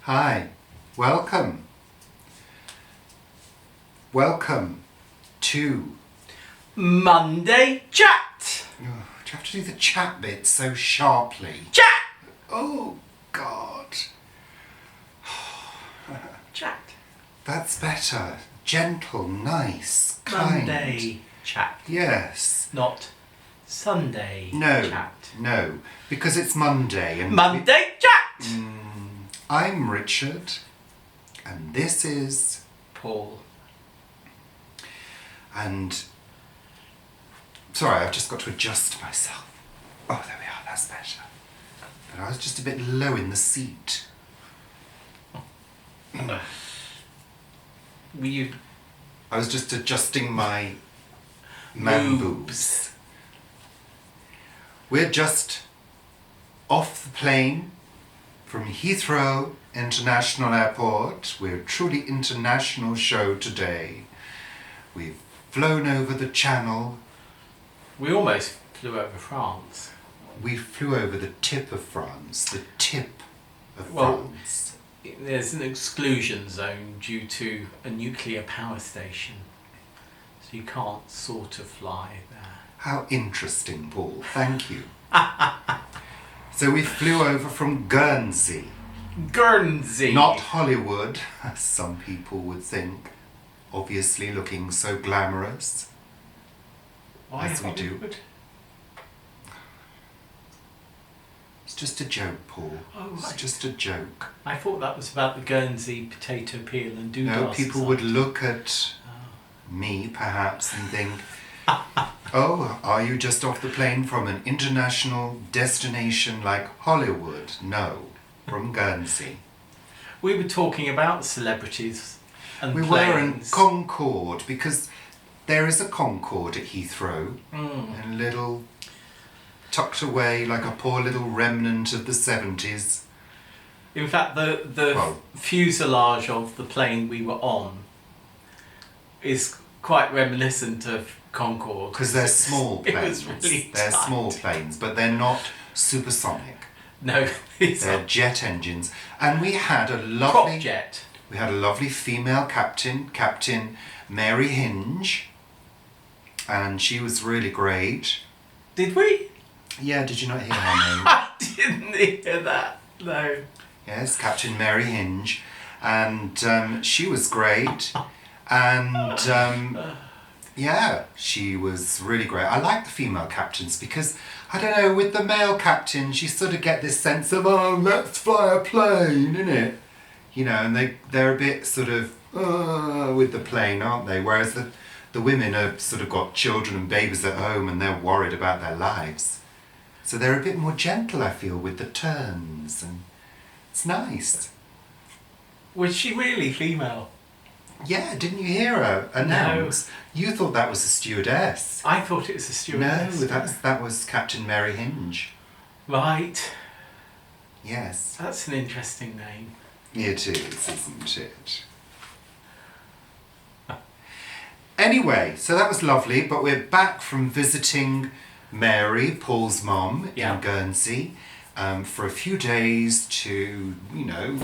Hi, welcome. Welcome to... Monday Chat! Oh, do you have to do the chat bit so sharply? Chat! Oh, God. Chat. That's better. Gentle, nice, kind. Monday Chat. Yes. Not Sunday No, Chat. no, because it's Monday and... Monday Chat! I'm Richard, and this is... Paul. And... Sorry, I've just got to adjust myself. Oh, there we are, that's better. But I was just a bit low in the seat. Were you... I was just adjusting my man boobs. We're just off the plane from Heathrow International Airport. We're a truly international show today. We've flown over the Channel. We almost flew over France. We flew over the tip of France. The tip of France. There's an exclusion zone due to a nuclear power station. So you can't sort of fly there. How interesting, Paul. Thank you. So we flew over from Guernsey. Guernsey! Not Hollywood, as some people would think. Obviously looking so glamorous. Why as we do. Hollywood? It's just a joke, Paul. Oh, It's right. just a joke. I thought that was about the Guernsey potato peel and doodle. No, people would look at me, perhaps, and think, oh, are you just off the plane from an international destination like Hollywood? No, from Guernsey. We were talking about celebrities and We planes. were in Concorde, because there is a Concorde at Heathrow, a little tucked away like a poor little remnant of the 70s. In fact, the fuselage of the plane we were on is quite reminiscent of Concorde. Because they're small It planes. was really They're tight. small planes, but they're not supersonic. No, it's They're jet engines. And we had a lovely... prop jet. We had a lovely female captain, Captain Mary Hinge, and she was really great. Did we? Yeah, did you not hear her name? I didn't hear that. No. Yes, Captain Mary Hinge, and she was great, and yeah, she was really great. I like the female captains because, I don't know, with the male captains you sort of get this sense of, oh, let's fly a plane, innit? You know, and they're a bit sort of with the plane, aren't they? Whereas the women have sort of got children and babies at home and they're worried about their lives. So they're a bit more gentle, I feel, with the turns, and it's nice. Was she really female? Yeah, didn't you hear her announce? No. You thought that was a stewardess. I thought it was a stewardess. No, that was Captain Mary Hinge. Right. Yes. That's an interesting name. It is, isn't it? Anyway, so that was lovely, but we're back from visiting Mary, Paul's mum, in Guernsey, for a few days to, you know...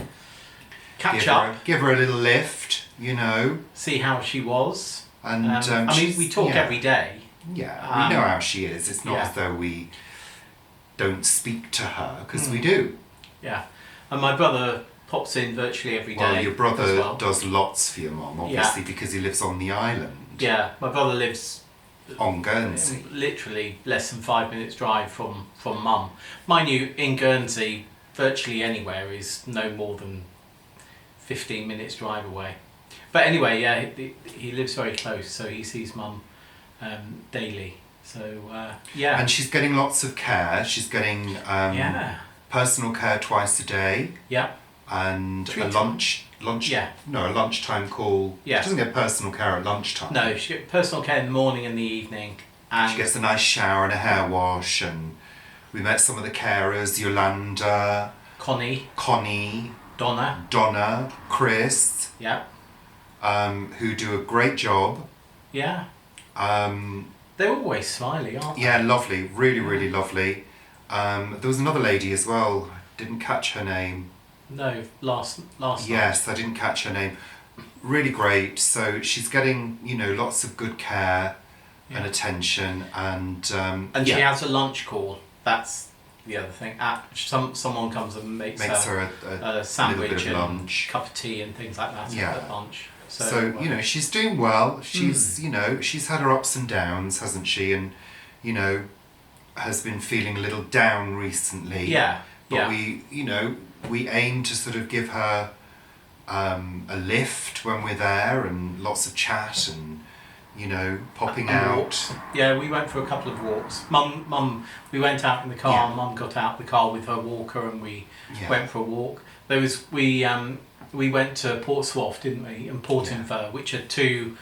Catch up. Give her a little lift, you know. See how she was. And I mean, we talk every day. Yeah, we know how she is. It's not as though we don't speak to her, because we do. Yeah. And my brother pops in virtually every day. Well, your brother does lots for your mum, obviously, because he lives on the island. Yeah, my brother lives... on Guernsey. Literally less than 5 minutes drive from mum. Mind you, in Guernsey, virtually anywhere is no more than 15 minutes drive away. But anyway, yeah, he lives very close, so he sees mum daily. So, yeah. And she's getting lots of care. She's getting personal care twice a day. Yeah. And a lunchtime call. Yeah. She doesn't get personal care at lunchtime. No, she gets personal care in the morning and the evening. And she gets a nice shower and a hair wash, and we met some of the carers, Yolanda, Connie, Donna, Chris, who do a great job. Yeah. They're always smiley, aren't they? Yeah, lovely, really, really lovely. There was another lady as well, didn't catch her name. No, last night. Yes, I didn't catch her name. Really great. So she's getting, lots of good care and attention, and And she has a lunch call. That's the other thing. Someone comes and makes her a sandwich little bit of and lunch. cup of tea and things like that at lunch. So she's doing well. She's she's had her ups and downs, hasn't she? And has been feeling a little down recently. Yeah. But we aim to sort of give her a lift when we're there, and lots of chat and popping out. Walks. Yeah, we went for a couple of walks. Mum, we went out in the car. Yeah. Mum got out the car with her walker, and we went for a walk. We went to Portsmouth, didn't we? And Portinfer, which are two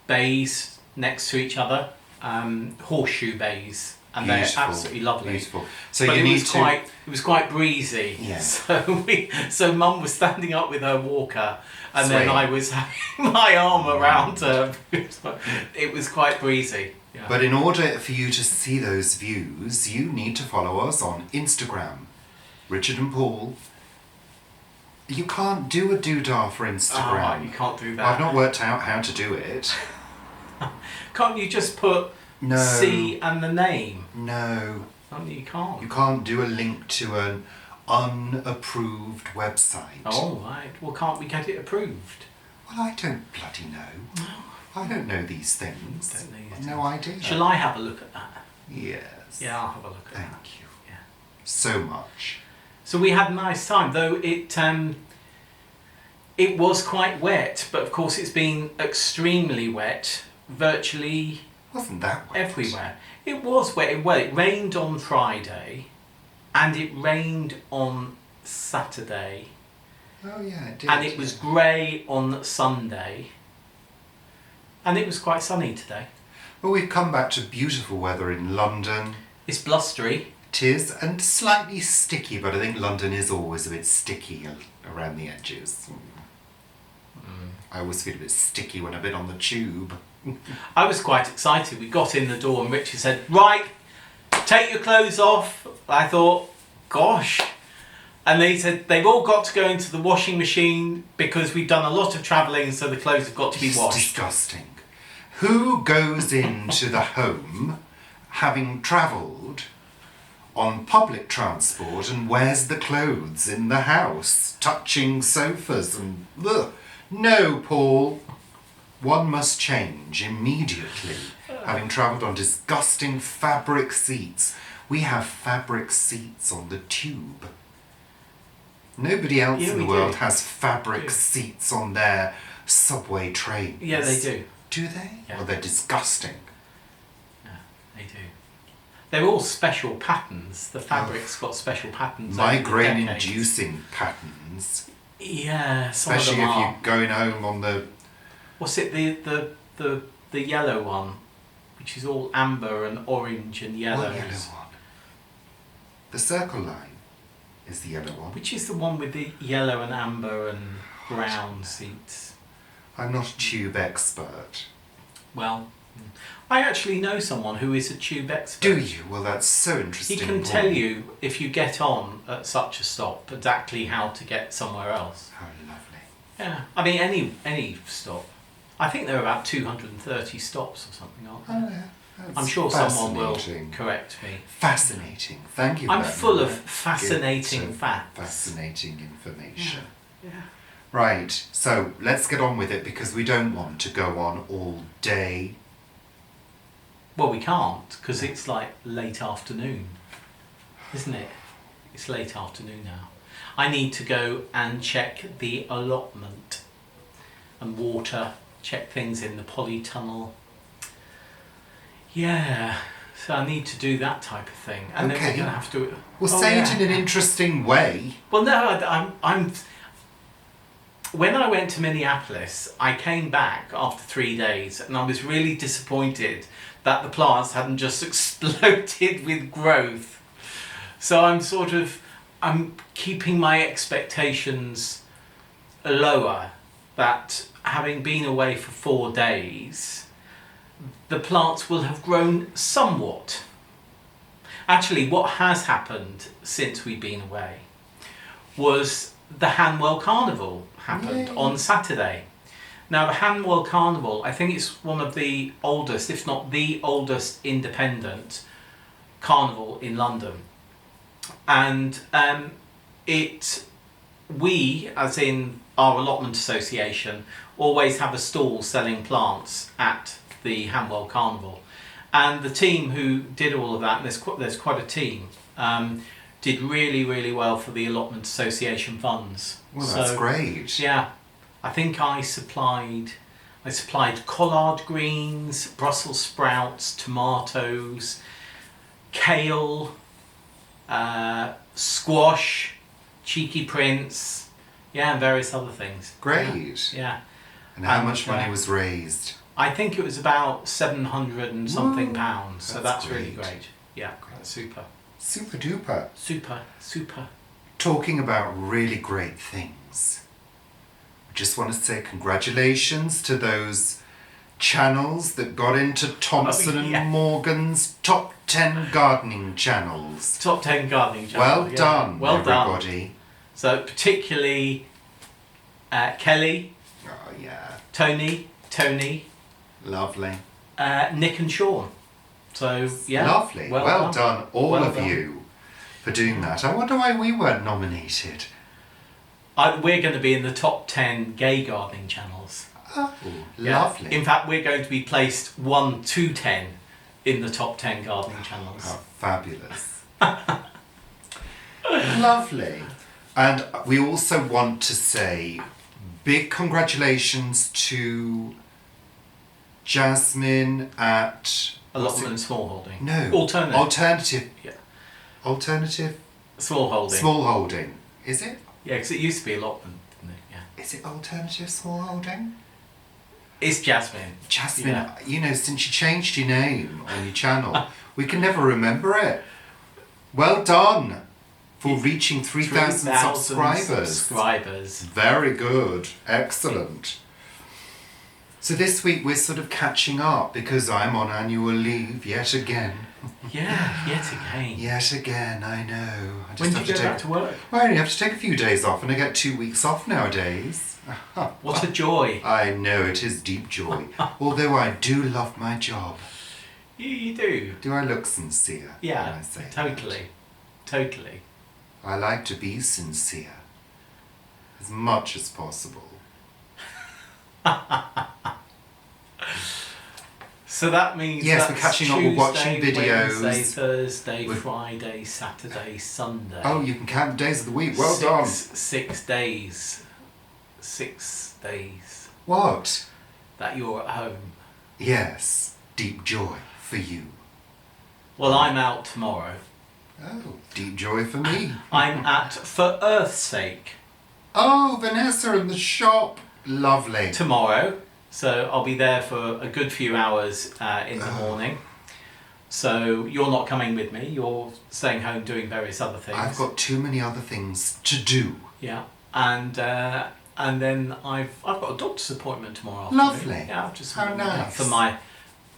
bays next to each other, horseshoe bays. And Beautiful. they're absolutely lovely. Beautiful. So but you it was quite breezy. Yeah. So Mum was standing up with her walker, and Swaying. then I was having my arm around her. It was quite breezy. Yeah. But in order for you to see those views, you need to follow us on Instagram, Richard and Paul. You can't do a doodah for Instagram. Oh, you can't do that. I've not worked out how to do it. Can't you just put C and the name? No. Oh, you can't. You can't do a link to an unapproved website. Oh, right. Well, can't we get it approved? Well, I don't bloody know. I don't know these things. Don't know I've no idea. Shall I have a look at that? Yes. Yeah, I'll have a look at that. Thank you. Yeah. So much. So we had a nice time, though it was quite wet, but of course it's been extremely wet, virtually Wasn't that wet? everywhere. It was wet. Well, it rained on Friday, and it rained on Saturday, Oh yeah, it did. and it was grey on Sunday, and it was quite sunny today. Well, we've come back to beautiful weather in London. It's blustery. It is, and slightly sticky, but I think London is always a bit sticky around the edges. I always feel a bit sticky when I've been on the tube. I was quite excited. We got in the door and Richard said, "Right, take your clothes off." I thought, gosh. And they said they've all got to go into the washing machine because we've done a lot of travelling, so the clothes have got to be It's washed. disgusting. Who goes into the home having travelled on public transport and wears the clothes in the house, touching sofas and... Ugh. No, Paul. One must change immediately, having travelled on disgusting fabric seats. We have fabric seats on the tube. Nobody else in the we world do. has fabric We do. seats on their subway trains. Yeah, they do. Do they? Yeah. Well, they're disgusting. Yeah, they do. They're all special patterns. The fabric's got special patterns. over the decades. Migraine-inducing patterns. Yeah, some Especially of them if are. you're going home on the... What's it? The yellow one, which is all amber and orange and yellows. What yellow one? The circle line is the yellow one. Which is the one with the yellow and amber and brown seats? I'm not a tube expert. Well, I actually know someone who is a tube expert. Do you? Well, that's so He interesting. can Paul. tell you, if you get on at such a stop, exactly how to get somewhere else. How lovely. Yeah, I mean any stop. I think there are about 230 stops or something, aren't there? Oh, yeah. That's I'm sure someone will fascinating. correct me. Fascinating. Thank you. I'm for that, full of Nora. fascinating Good, facts. Fascinating information. Yeah. Right, so let's get on with it because we don't want to go on all day. Well, we can't because it's like late afternoon, isn't it? It's late afternoon now. I need to go and check the allotment and water, check things in the polytunnel. Yeah, so I need to do that type of thing, and then Okay. we're going to have to. Well, Oh, say yeah. it in an interesting way. Well, no, I'm. When I went to Minneapolis, I came back after 3 days, and I was really disappointed that the plants hadn't just exploded with growth. So I'm keeping my expectations lower. That having been away for 4 days, the plants will have grown somewhat. Actually, what has happened since we've been away was the Hanwell Carnival happened on Saturday. Now the Hanwell Carnival, I think it's one of the oldest, if not the oldest, independent carnival in London. And we, as in our allotment association, always have a stall selling plants at the Hanwell Carnival. And the team who did all of that, and there's quite a team, did really, really well for the allotment association funds. Well, that's great. Yeah, I think I supplied collard greens, Brussels sprouts, tomatoes, kale, squash, cheeky prince, and various other things. Great. Yeah. And how much money was raised? I think it was about 700 and something pounds. So that's really great. Yeah, that's super. Super duper. Super. Talking about really great things. I just want to say congratulations to those channels that got into Thompson and Morgan's top 10 gardening channels. Top 10 gardening channels. Well done, well everybody. Done. So particularly Kelly. Oh yeah. Tony. Lovely. Nick and Sean. So yeah. Lovely. Well done, all of you, for doing that. I wonder why we weren't nominated. We're going to be in the top 10 gay gardening channels. Oh, lovely. In fact, we're going to be placed 1 to 10 in the top 10 gardening channels. How fabulous. Lovely. And we also want to say big congratulations to Jasmine at... Allotment and Smallholding. No. Alternative. Yeah. Alternative Smallholding. Smallholding. Is it? Yeah, because it used to be allotment, didn't it? Yeah. Is it Alternative Smallholding? It's Jasmine. Jasmine, you know, since you changed your name on your channel, we can never remember it. Well done for reaching 3,000 subscribers. Very good. Excellent. So this week we're sort of catching up because I'm on annual leave yet again. Yeah, yet again. Yet again, I know. When do you go back to work? Well, I only have to take a few days off and I get 2 weeks off nowadays. What a joy. I know, it is deep joy. Although I do love my job. You do. Do I look sincere when I say totally. that? Totally. I like to be sincere. As much as possible. So that means yes, we're catching up. We're watching videos. Wednesday, Thursday, Friday, Saturday, Sunday. Oh, you can count the days of the week. Well done. 6 days. 6 days. What? That you're at home. Yes. Deep joy for you. Well, I'm out tomorrow. Oh, deep joy for me. I'm at For Earth's Sake. Oh, Vanessa in the shop. Lovely. Tomorrow. So I'll be there for a good few hours in the morning. So you're not coming with me. You're staying home doing various other things. I've got too many other things to do. Yeah, and then I've got a doctor's appointment tomorrow afternoon. Lovely. Yeah, just how nice. For my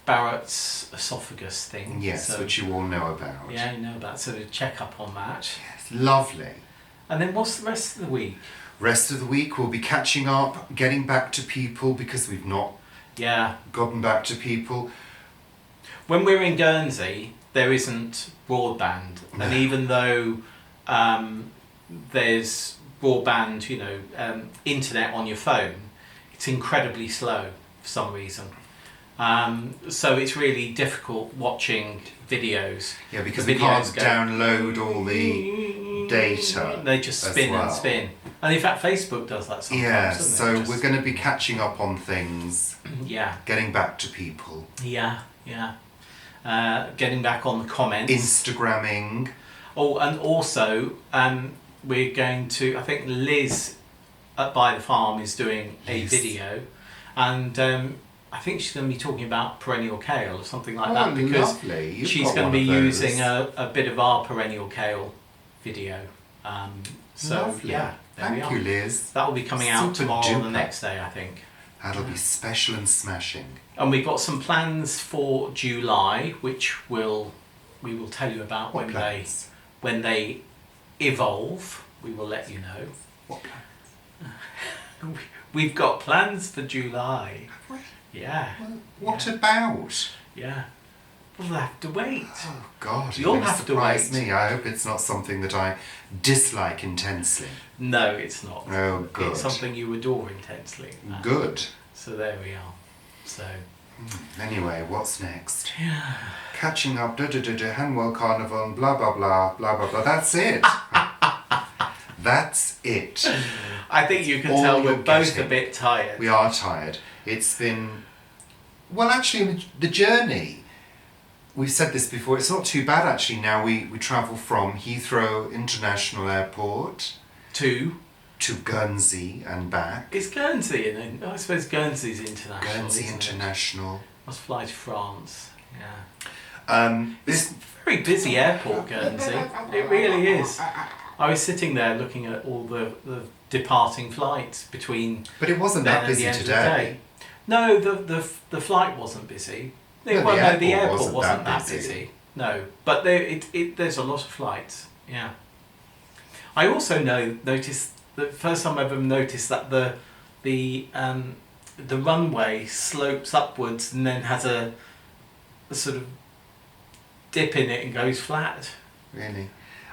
Barrett's esophagus thing. Yes, so, which you all know about. Yeah, you know about. So to check up on that. Yes, lovely. And then what's the rest of the week? Rest of the week we'll be catching up, getting back to people because we've not gotten back to people. When we're in Guernsey, there isn't broadband, No. and even though there's broadband, internet on your phone, it's incredibly slow for some reason. So it's really difficult watching videos. Yeah, because we can't download all the data. They just spin and spin. And in fact, Facebook does that sometimes. Yeah, doesn't so it? we're going to be catching up on things. Yeah. Getting back to people. Yeah. Getting back on the comments. Instagramming. Oh, and also, we're going to, I think Liz at By the Farm is doing a video, and I think she's going to be talking about perennial kale or something like that, because lovely. she's going to be using a bit of our perennial kale video. So lovely. yeah, there we are. Thank you, Liz. That will be coming out Super tomorrow or the duper. next day, I think. That'll be special and smashing. And we've got some plans for July, which we will tell you about What plans? when they evolve. We will let you know. What plans? We've got plans for July. Well, Yeah. what Yeah. about? Yeah. We'll have to wait. Oh God, You'll you're going have to surprise wait. me. I hope it's not something that I dislike intensely. No, it's not. Oh, good. It's something you adore intensely. Good. So there we are. So. Anyway, what's next? Yeah. Catching up, Hanwell Carnival, blah blah blah, blah blah blah. That's it. That's it. I think you can all tell we're you're both getting. a bit tired. We are tired. It's been, well, actually, the journey. We've said this before. It's not too bad actually. Now we travel from Heathrow International Airport to Guernsey and back. Is Guernsey in? I suppose Guernsey's international. Guernsey isn't it? International. Must fly to France. Yeah. This It's a very busy airport, Guernsey. It really is. I was sitting there looking at all the departing flights between. But it wasn't then that and the busy end of the today. day. No, the flight wasn't busy. No, The airport wasn't that busy. busy. No, but there's a lot of flights. Yeah. I also noticed the first time I've ever noticed that the runway slopes upwards and then has a sort of dip in it and goes flat. Really.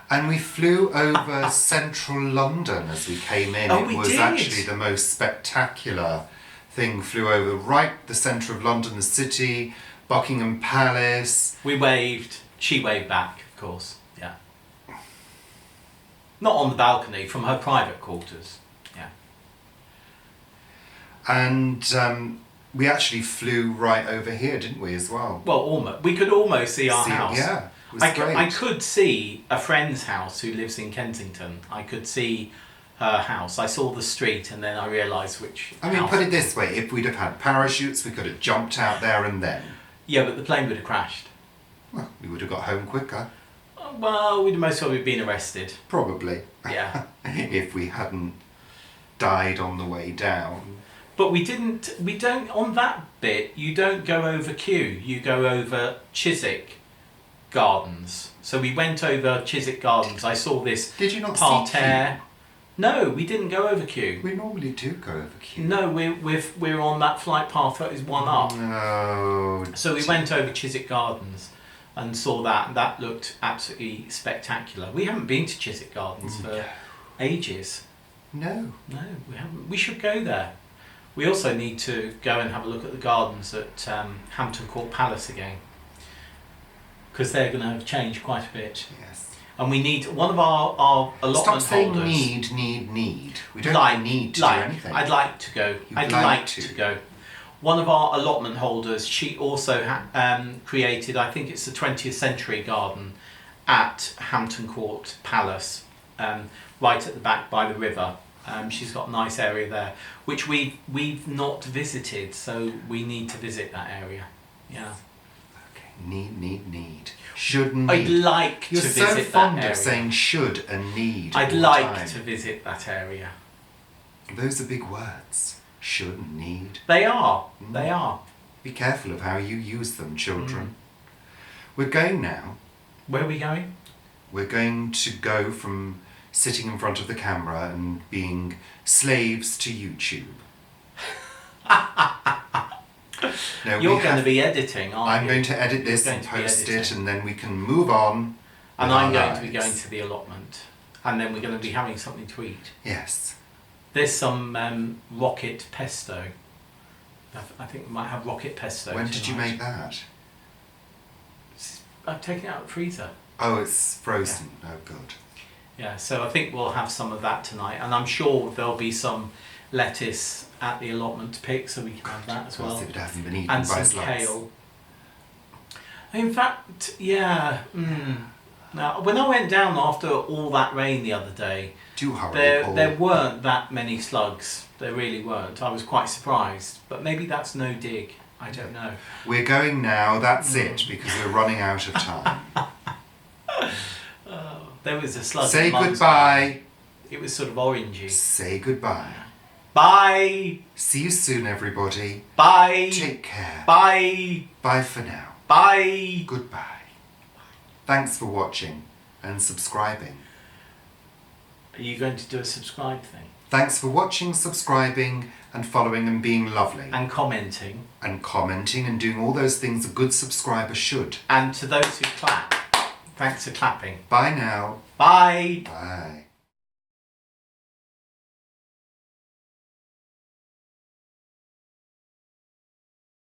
And we flew over central London as we came in. Oh, it we was did. actually the most spectacular thing. Flew over right the centre of London, the city, Buckingham Palace. We waved. She waved back, of course. Yeah. Not on the balcony, from her private quarters. Yeah. And we actually flew right over here, didn't we, as well? Well, almost. We could almost see our house. Yeah, it was I great. could see a friend's house who lives in Kensington. I could see her house. I saw the street and then I realised which I mean, house. put it this way, if we'd have had parachutes, we could have jumped out there and then. Yeah, but the plane would have crashed. Well, we would have got home quicker. Well, we'd most probably been arrested. Probably. Yeah. If we hadn't died on the way down. But we don't, on that bit, you don't go over Kew, you go over Chiswick Gardens. So we went over Chiswick Gardens. I saw this Did you not parterre. No, we didn't go over Kew. We normally do go over Kew. No, we're on that flight path that is one up. No. So we went over Chiswick Gardens and saw that, and that looked absolutely spectacular. We haven't been to Chiswick Gardens for ages. No. No, we haven't. We should go there. We also need to go and have a look at the gardens at Hampton Court Palace again, because they're going to have changed quite a bit. Yes. And we need one of our allotment Stop saying holders. need. We don't need to do anything. I'd like to go. You'd I'd like like to. to go. One of our allotment holders, she also created, I think it's the 20th century garden at Hampton Court Palace, right at the back by the river. She's got a nice area there, which we've not visited, so we need to visit that area. Yeah. Okay. Need. Should need. I'd like You're to so visit fond that area. of saying should and need. I'd all the like time. to visit that area. Those are big words. Should and need. They are. They are. Be careful of how you use them, children. We're going now. Where are we going? We're going to go from sitting in front of the camera and being slaves to YouTube. No, You're going to be editing, aren't you? I'm going to edit this You're and going to be post it, editing. and then we can move on. And with I'm our going to be lives. going to the allotment. And then we're going to be having something to eat. Yes. There's some rocket pesto. I think we might have rocket pesto When did you tonight. make that? I've taken it out of the freezer. Oh, it's frozen. Oh, good. Yeah, so I think we'll have some of that tonight. And I'm sure there'll be some lettuce at the allotment to pick, so we can have that as well. If it hasn't been eaten And by some slugs. kale. In fact, yeah. Now, when I went down after all that rain the other day, Do hurry, Paul. there weren't that many slugs. There really weren't. I was quite surprised. But maybe that's no dig. I don't know. We're going now, that's it, because we're running out of time. There was a slug. Say in Mum's goodbye. garden. It was sort of orangey. Say goodbye. Bye. See you soon, everybody. Bye. Take care. Bye. Bye for now. Bye. Goodbye. Thanks for watching and subscribing. Are you going to do a subscribe thing? Thanks for watching, subscribing and following and being lovely. And commenting. And commenting and doing all those things a good subscriber should. And to those who clap, thanks for clapping. Bye now. Bye. Bye.